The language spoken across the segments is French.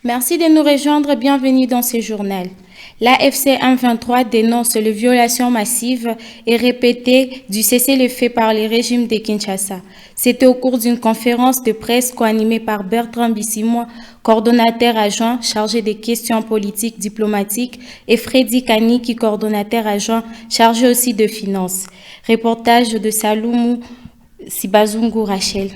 Merci de nous rejoindre, bienvenue dans ce journal. La FC M23 dénonce les violations massives et répétées du cessez-le-feu par le régime de Kinshasa. C'était au cours d'une conférence de presse co-animée par Bertrand Bissimois, coordonnateur adjoint chargé des questions politiques diplomatiques, et Freddy Kaniki, coordonnateur adjoint chargé aussi de finances. Reportage de Saloumou Sibazungu Rachel.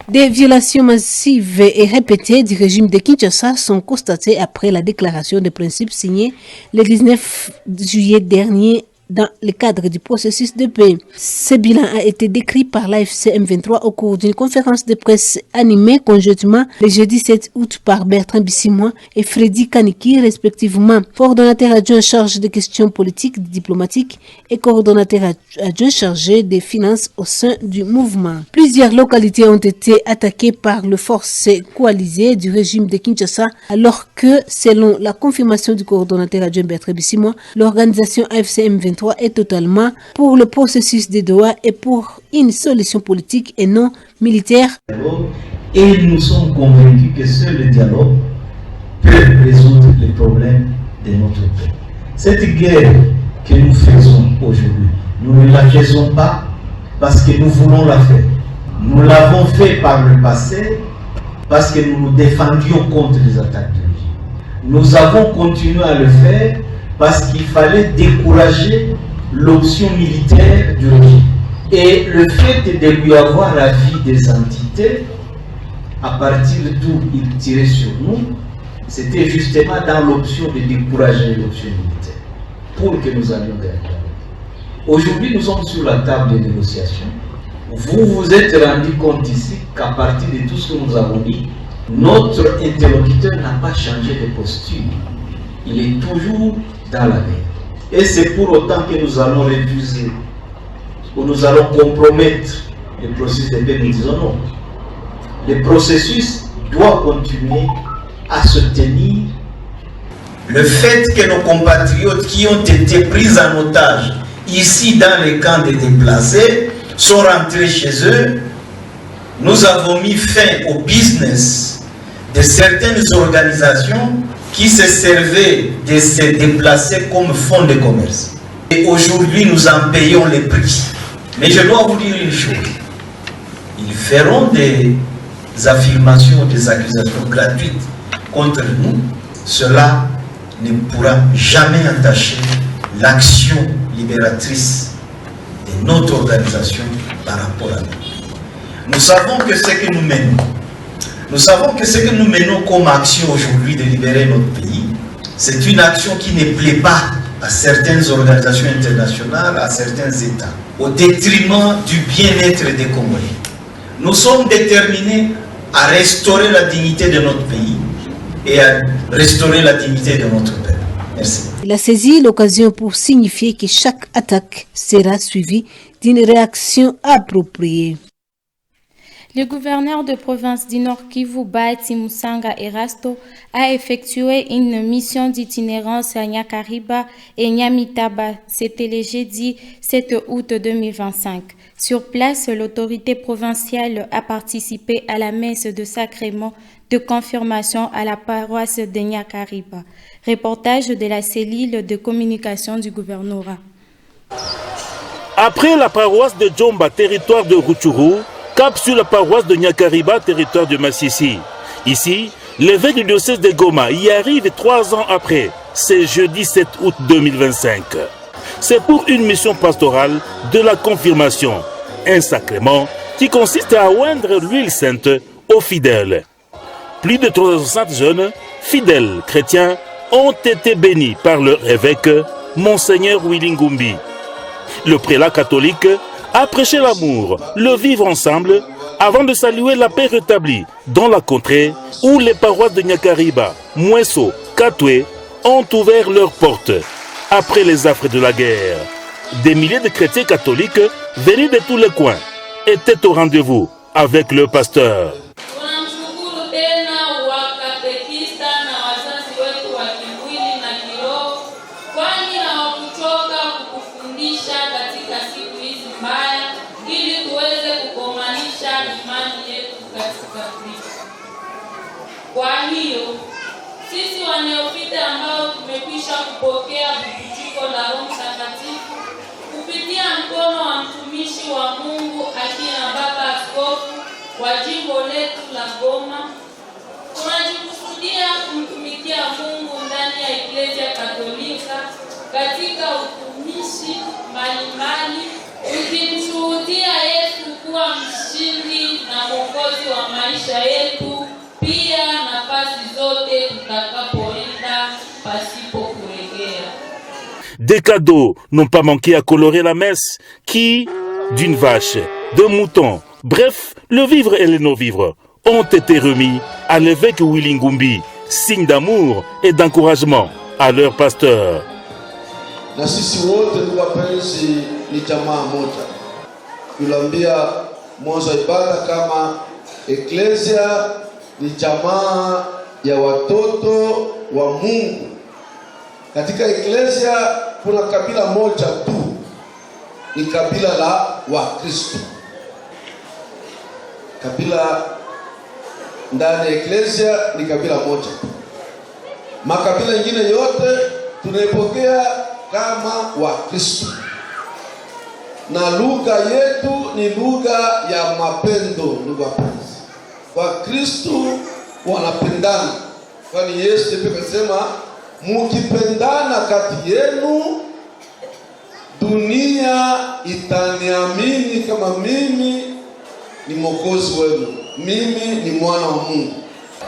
Des violations massives et répétées du régime de Kinshasa sont constatées après la déclaration de principe signée le 19 juillet dernier dans le cadre du processus de paix. Ce bilan a été décrit par l'AFC M23 au cours d'une conférence de presse animée conjointement le jeudi 7 août par Bertrand Bissimois et Freddy Kaniki, respectivement coordonnateur adjoint chargé des questions politiques et diplomatiques et coordonnateur adjoint chargé des finances au sein du mouvement. Plusieurs localités ont été attaquées par les forces coalisées du régime de Kinshasa, alors que, selon la confirmation du coordonnateur adjoint Bertrand Bissimois, l'organisation AFC M23 est totalement pour le processus de Doha et pour une solution politique et non militaire. Et nous sommes convaincus que seul le dialogue peut résoudre les problèmes de notre pays. Cette guerre que nous faisons aujourd'hui, nous ne la faisons pas parce que nous voulons la faire. Nous l'avons fait par le passé parce que nous nous défendions contre les attaques de régime. Nous avons continué à le faire parce qu'il fallait décourager l'option militaire du régime. Et le fait de lui avoir l'avis des entités, à partir d'où il tirait sur nous, c'était justement dans l'option de décourager l'option militaire, pour que nous allions derrière. Aujourd'hui, nous sommes sur la table de négociation. Vous vous êtes rendu compte ici qu'à partir de tout ce que nous avons dit, notre interlocuteur n'a pas changé de posture. Il est toujours dans la guerre. Et c'est pour autant que nous allons refuser, ou nous allons compromettre le processus de paix. Nous disons non. Le processus doit continuer à se tenir. Le fait que nos compatriotes qui ont été pris en otage ici dans les camps des déplacés sont rentrés chez eux, nous avons mis fin au business de certaines organisations qui se servaient de se déplacer comme fonds de commerce. Et aujourd'hui, nous en payons les prix. Mais je dois vous dire une chose. Ils feront des affirmations, des accusations gratuites contre nous. Cela ne pourra jamais entacher l'action libératrice de notre organisation par rapport à nous. Nous savons que ce que nous menons, comme action aujourd'hui de libérer notre pays, c'est une action qui ne plaît pas à certaines organisations internationales, à certains États, au détriment du bien-être des Congolais. Nous sommes déterminés à restaurer la dignité de notre pays et à restaurer la dignité de notre peuple. Merci. Il a saisi l'occasion pour signifier que chaque attaque sera suivie d'une réaction appropriée. Le gouverneur de province du Nord Kivu, Bahati Musanga Erasto, a effectué une mission d'itinérance à Nyakariba et Nyamitaba. C'était le jeudi 7 août 2025. Sur place, l'autorité provinciale a participé à la messe de sacrement de confirmation à la paroisse de Nyakariba. Reportage de la cellule de communication du gouvernorat. Après la paroisse de Djomba, territoire de Rutshuru, cap sur la paroisse de Nyakariba, territoire de Massissi. Ici, l'évêque du diocèse de Goma y arrive 3 ans après, c'est jeudi 7 août 2025. C'est pour une mission pastorale de la confirmation, un sacrement qui consiste à oindre l'huile sainte aux fidèles. Plus de 360 jeunes, fidèles chrétiens, ont été bénis par leur évêque, Monseigneur Willy Ngumbi. Le prélat catholique à prêcher l'amour, le vivre ensemble, avant de saluer la paix rétablie dans la contrée où les paroisses de Nyakariba, Mweso, Katwe ont ouvert leurs portes après les affres de la guerre. Des milliers de chrétiens catholiques venus de tous les coins étaient au rendez-vous avec le pasteur. Kwa hiyo sisi wanaopita ambao tumekwisha kupokea bubujiko la Roho Mtakatifu kupitia mkono wa mtumishi wa Mungu akina Baba Askofu wa jimbo letu la Goma, tunajikusudia kumtumikia Mungu ndani ya Eklesia Katolika katika utumishi mbalimbali, tukimshuhudia Yesu kuwa mshindi na mwokozi wa maisha yetu, pia nafasi zote tutakapoenda pasipo kuregea. Des cadeaux n'ont pas manqué à colorer la messe qui, d'une vache, de mouton, bref, le vivre et le non-vivre, ont été remis à l'évêque Willy Ngumbi, signe d'amour et d'encouragement à leur pasteur. Na sisi wote tuwapenzi ni jamaa moja. Tuliambia mwanzo wa ibada kama Eklesia ni jamaa ya watoto wa Mungu. Katika Eklesia kuna kabila moja tu, ni kabila la Wakristo. Kabila ndani ya Eklesia ni kabila moja tu. Makabila mengine yote tunaipokea kama Wakristo. Na lugha yetu ni lugha ya mapendo, ndugu wapenzi. Wakristo wanapendana. Kwani Yesu ndiye akasema mukipendana kati yenu dunia itaniamini kama mimi ni mwokozi wenu. Mimi ni mwana wa Mungu.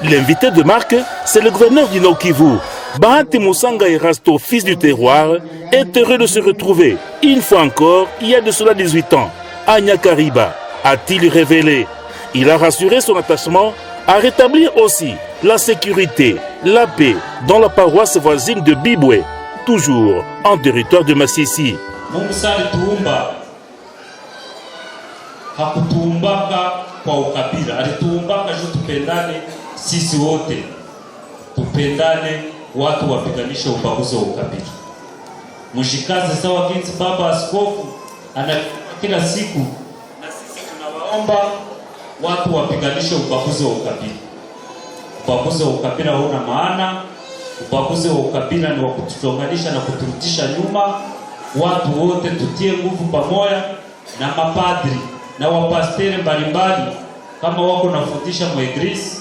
L'invité de marque, c'est le gouverneur du Nord Kivu. Bahati Moussanga Erasto, fils du terroir, est heureux de se retrouver, une fois encore, il y a de cela 18 ans, à Nyakariba, a-t-il révélé. Il a rassuré son attachement à rétablir aussi la sécurité, la paix dans la paroisse voisine de Bibwe, toujours en territoire de Masisi. Hakutuumbaka kwa ukabila, alituumbaka juu tupendane sisi wote, tupendane, watu wapiganishe ubaguzi wa ukabila. Mshikaze sawa jinsi baba askofu ana kila siku, na sisi tunawaomba watu wapiganishe ubaguzi wa ukabila. Ubaguzi wa ukabila hauna maana. Ubaguzi wa ukabila ni wa kutuchonganisha na kuturudisha nyuma. Watu wote tutie nguvu pamoja, na mapadri na wapasteri mbalimbali kama wako nafundisha mweglise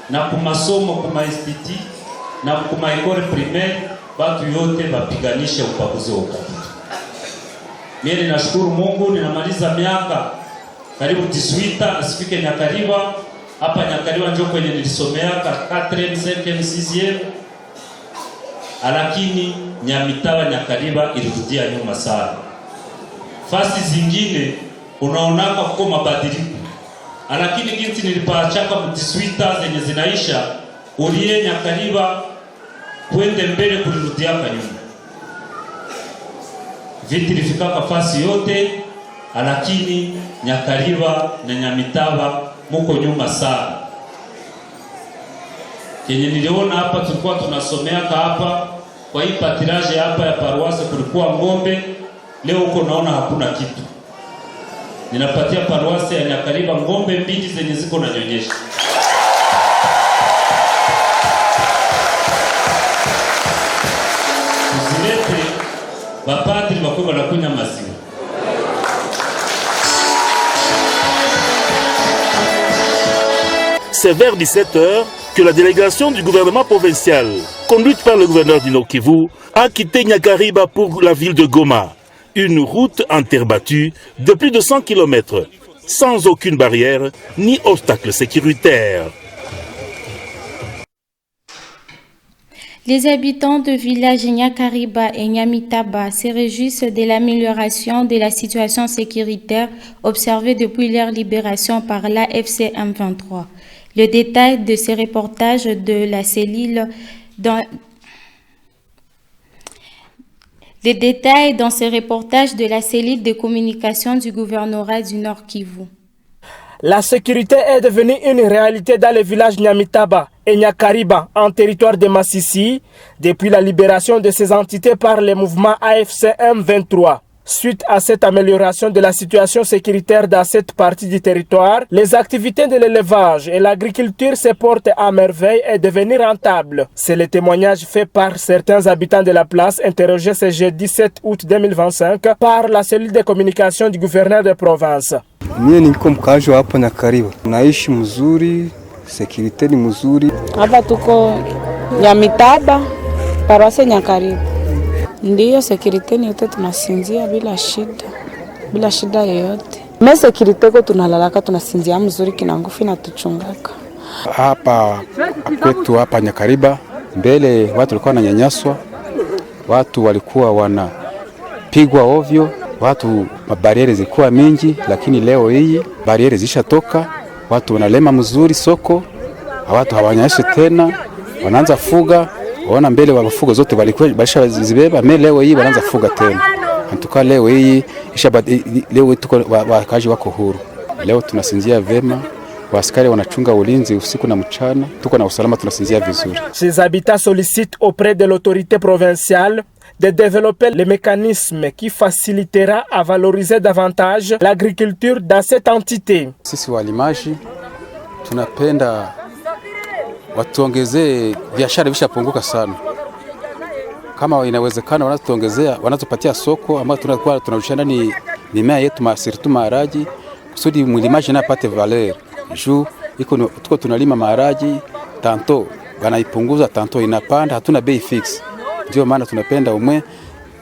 na kumasomo kuma institut na kuma ekole primaire, watu yote wapiganishe ubaguzi wa ukabila. Mimi nashukuru Mungu, ninamaliza miaka karibu 18 asifike Nyakariba. Hapa Nyakariba ndio kwenye nilisomea 4e, 5e, 6e. Lakini Nyamitaba Nyakariba ilirudia nyuma sana. Fasi zingine unaonaka kuko mabadiliko. Lakini jinsi nilipachaka mtiswita zenye zinaisha, ulie Nyakariba kwende mbele kulirudia nyuma. Viti lifika fasi yote, lakini Nyakariba na Nyamitaba muko nyuma sana. Kenye niliona hapa tulikuwa tunasomea hapa kwa hii patiraje hapa ya paroisse kulikuwa ngombe, leo huko naona hakuna kitu. Ninapatia paroisse ya Nyakariba ngombe 2 zenye ziko na nyonyesha. Uzilete bapadri bako banakunya maziwa. C'est vers 17h que la délégation du gouvernement provincial, conduite par le gouverneur du Nord Kivu, a quitté Nyakariba pour la ville de Goma. Une route en terre battue de plus de 100 km, sans aucune barrière ni obstacle sécuritaire. Les habitants de villages Nyakariba et Nyamitaba se réjouissent de l'amélioration de la situation sécuritaire observée depuis leur libération par l'AFC M23. Le détail de ces reportages de la cellule dans Les détails dans ces reportages de la cellule de communication du gouvernorat du Nord Kivu. La sécurité est devenue une réalité dans les villages Nyamitaba et Nyakariba en territoire de Massissi depuis la libération de ces entités par le mouvement AFC M23. Suite à cette amélioration de la situation sécuritaire dans cette partie du territoire, les activités de l'élevage et l'agriculture se portent à merveille et devenir rentables. C'est le témoignage fait par certains habitants de la place interrogés ce jeudi 7 août 2025 par la cellule de communication du gouverneur de province. Mimi niko mkaaji hapa Nyakariba. Naishi mzuri, security ni mzuri. Hapa tuko Nyamitaba, paroisse Nyakariba. Ndiyo security ni yote tunasinzia bila shida yoyote. Mimi security ko tunalalaka tunasinzia mzuri kina nguvu na tuchungaka. Hapa kwetu hapa Nyakariba mbele watu walikuwa wananyanyaswa. Watu walikuwa wanapigwa ovyo. Watu mabariere zilikuwa mingi, lakini leo hii bariere zishatoka. Watu wanalema mzuri soko, watu hawanyashi tena, wanaanza fuga. Waona mbele wa mafugo zote walikuwa bashazibeba, mimi leo hii wanaanza fuga tena. Antuka leo hii leo tuko wakaji wako huru. Leo tunasinzia vema, waaskari wanachunga ulinzi usiku na mchana, tuko na usalama, tunasinzia vizuri. Ces habitants sollicitent auprès de l'autorité provinciale de développer les mécanismes qui facilitera à valoriser davantage l'agriculture dans cette entité. Sisi walimaji tunapenda watuongezee biashara vishapunguka sana. Kama inawezekana wanatuongezea, wanatupatia soko ambao tunakuwa tunarushana ni mimea yetu masiritu maharagi kusudi mlimaji apate valeur. Juu tuko tunalima maharagi, tanto wanaipunguza tanto inapanda, hatuna bei fix. Ndio maana tunapenda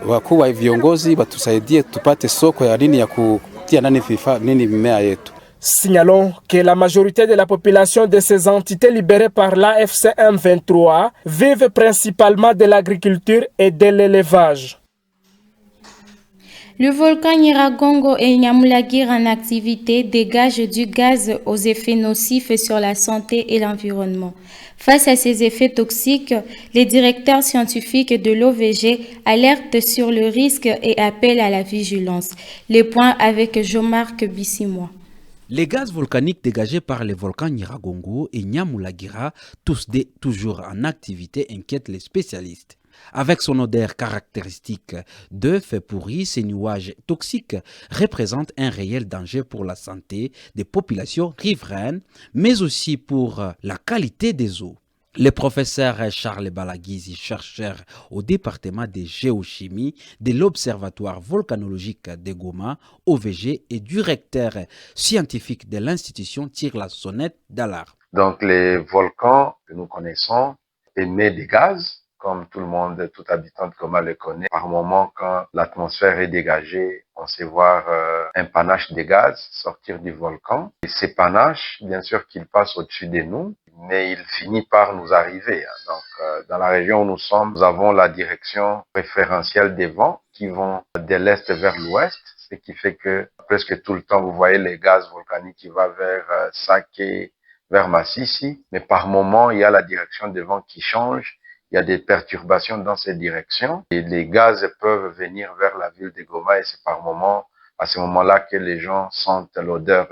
wakuu wa viongozi watusaidie tupate soko ya nini ya kutia nani vifaa nini mimea yetu. Signalons que la majorité de la population de ces entités libérées par l'AFC M23 vivent principalement de l'agriculture et de l'élevage. Le volcan Nyiragongo et Nyamulagira en activité dégage du gaz aux effets nocifs sur la santé et l'environnement. Face à ces effets toxiques, les directeurs scientifiques de l'OVG alertent sur le risque et appellent à la vigilance. Les points avec Jean-Marc Bissimois. Les gaz volcaniques dégagés par les volcans Nyiragongo et Nyamulagira, toujours en activité, inquiètent les spécialistes. Avec son odeur caractéristique de feu pourri, ces nuages toxiques représentent un réel danger pour la santé des populations riveraines, mais aussi pour la qualité des eaux. Le professeur Charles Balagizi, chercheur au département de géochimie de l'Observatoire volcanologique de Goma, OVG, et directeur scientifique de l'institution, tire la sonnette d'alarme. Donc les volcans que nous connaissons émettent des gaz, comme tout le monde, tout habitant de Goma le connaît. Par moment, quand l'atmosphère est dégagée, on sait voir un panache de gaz sortir du volcan. Et ces panaches, bien sûr qu'ils passent au-dessus de nous, mais il finit par nous arriver. Donc, dans la région où nous sommes, nous avons la direction préférentielle des vents qui vont de l'est vers l'ouest, ce qui fait que presque tout le temps, vous voyez les gaz volcaniques qui vont vers Saké, vers Massissi, mais par moment, il y a la direction des vents qui change. Il y a des perturbations dans cette direction et les gaz peuvent venir vers la ville de Goma et c'est à ce moment-là que les gens sentent l'odeur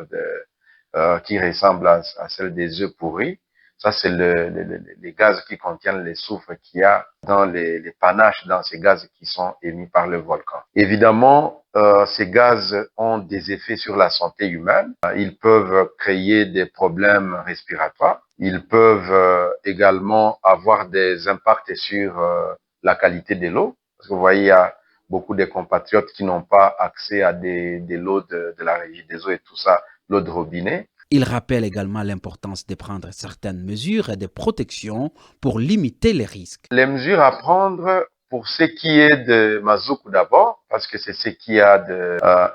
qui ressemble à celle des œufs pourris. Ça, c'est les gaz qui contiennent les soufres qu'il y a dans les panaches, dans ces gaz qui sont émis par le volcan. Évidemment, ces gaz ont des effets sur la santé humaine. Ils peuvent créer des problèmes respiratoires. Ils peuvent également avoir des impacts sur la qualité de l'eau. Parce que vous voyez, il y a beaucoup de compatriotes qui n'ont pas accès à de l'eau de la régie des eaux et tout ça, l'eau de robinet. Il rappelle également l'importance de prendre certaines mesures de protection pour limiter les risques. Les mesures à prendre pour ce qui est de Mazoukou d'abord, parce que c'est ce qui a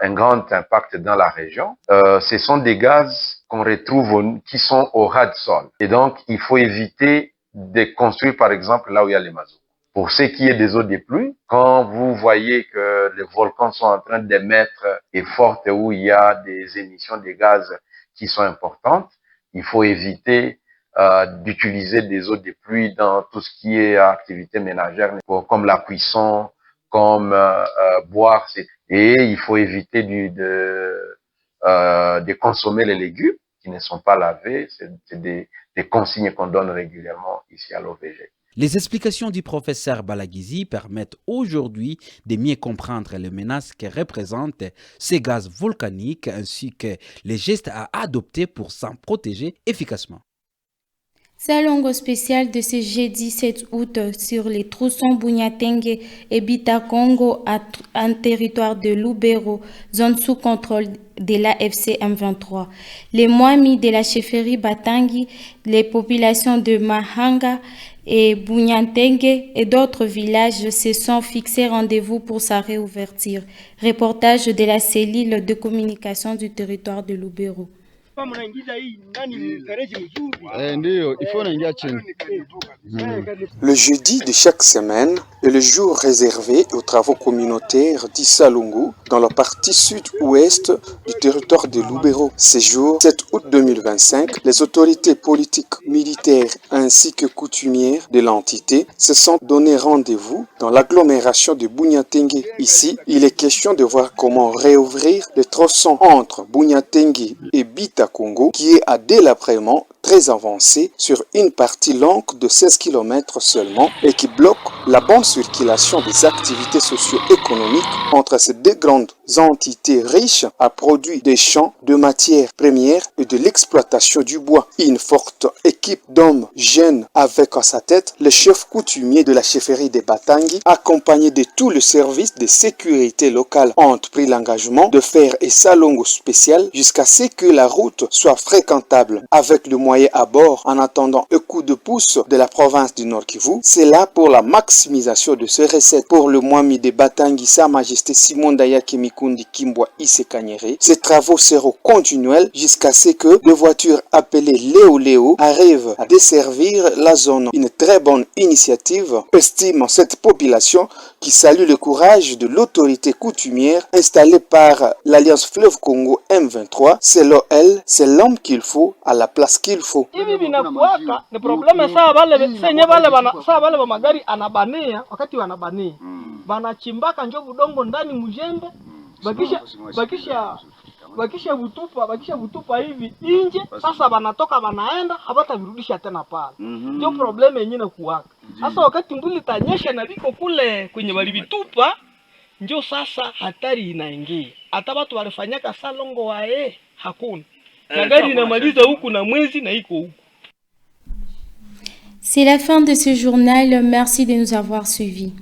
un grand impact dans la région, ce sont des gaz qu'on retrouve qui sont au ras de sol. Et donc, il faut éviter de construire par exemple là où il y a les mazots. Pour ce qui est des eaux de pluie, quand vous voyez que les volcans sont en train d'émettre et fortes où il y a des émissions de gaz qui sont importantes, il faut éviter d'utiliser des eaux de pluie dans tout ce qui est activité ménagère, comme la cuisson, comme boire. Et il faut éviter de consommer les légumes qui ne sont pas lavés. C'est des consignes qu'on donne régulièrement ici à l'OVG. Les explications du professeur Balagizi permettent aujourd'hui de mieux comprendre les menaces que représentent ces gaz volcaniques ainsi que les gestes à adopter pour s'en protéger efficacement. Salongo spécial de ce jeudi 7 août sur les tronçons Bunyatengue et Bitakongo en territoire de Lubero, zone sous contrôle de la FC M23. Les Mwami de la chefferie Batangi, les populations de Mahanga et Bunyatengue et d'autres villages se sont fixés rendez-vous pour sa réouverture. Reportage de la cellule de communication du territoire de Lubero. Le jeudi de chaque semaine est le jour réservé aux travaux communautaires d'Issalungu dans la partie sud-ouest du territoire de Lubero. Ce jour, 7 août 2025, les autorités politiques, militaires ainsi que coutumières de l'entité se sont donné rendez-vous dans l'agglomération de Bunyatengue. Ici, il est question de voir comment réouvrir le tronçon entre Bunyatengue et Bitakongo qui est à délabrement très avancé sur une partie longue de 16 km seulement et qui bloque la bonne circulation des activités socio-économiques entre ces deux grandes entités riches à produits des champs, de matières premières et de l'exploitation du bois. Une forte équipe d'hommes jeunes avec à sa tête le chef coutumier de la chefferie des Batangi, accompagné de tout le service de sécurité locale, ont pris l'engagement de faire un salongo spécial jusqu'à ce que la route soit fréquentable avec le moyen à bord en attendant un coup de pouce de la province du Nord Kivu. C'est là pour la maximisation de ces recettes pour le Mwami de Batangi, Sa Majesté Simon Dayake Mikundi Kimbwa Isekanyere. Ces travaux seront continuels jusqu'à ce que des voitures appelées Léo arrivent à desservir la zone. Une très bonne initiative, estime cette population qui salue le courage de l'autorité coutumière installée par l'Alliance Fleuve Congo M23. Selon elle, c'est l'homme qu'il faut à la place qu'il faut. Hivi vinakuwaka ni probleme saa wale wa magari anabania wakati wanabania banachimbaka njo budongo ndani mjembe bakisha butupa hivi inje. Sasa banatoka banaenda hapata virudisha tena pale. Ndio probleme yenyewe kuwaka. Sasa wakati mbuli tanyesha na liko kule kwenye walivitupa ndio sasa hatari inaingia. Hata watu walifanyaka salongo wae hakuna. Na gari inamaliza huku na mwezi na iko huku. C'est la fin de ce journal. Merci de nous avoir suivis.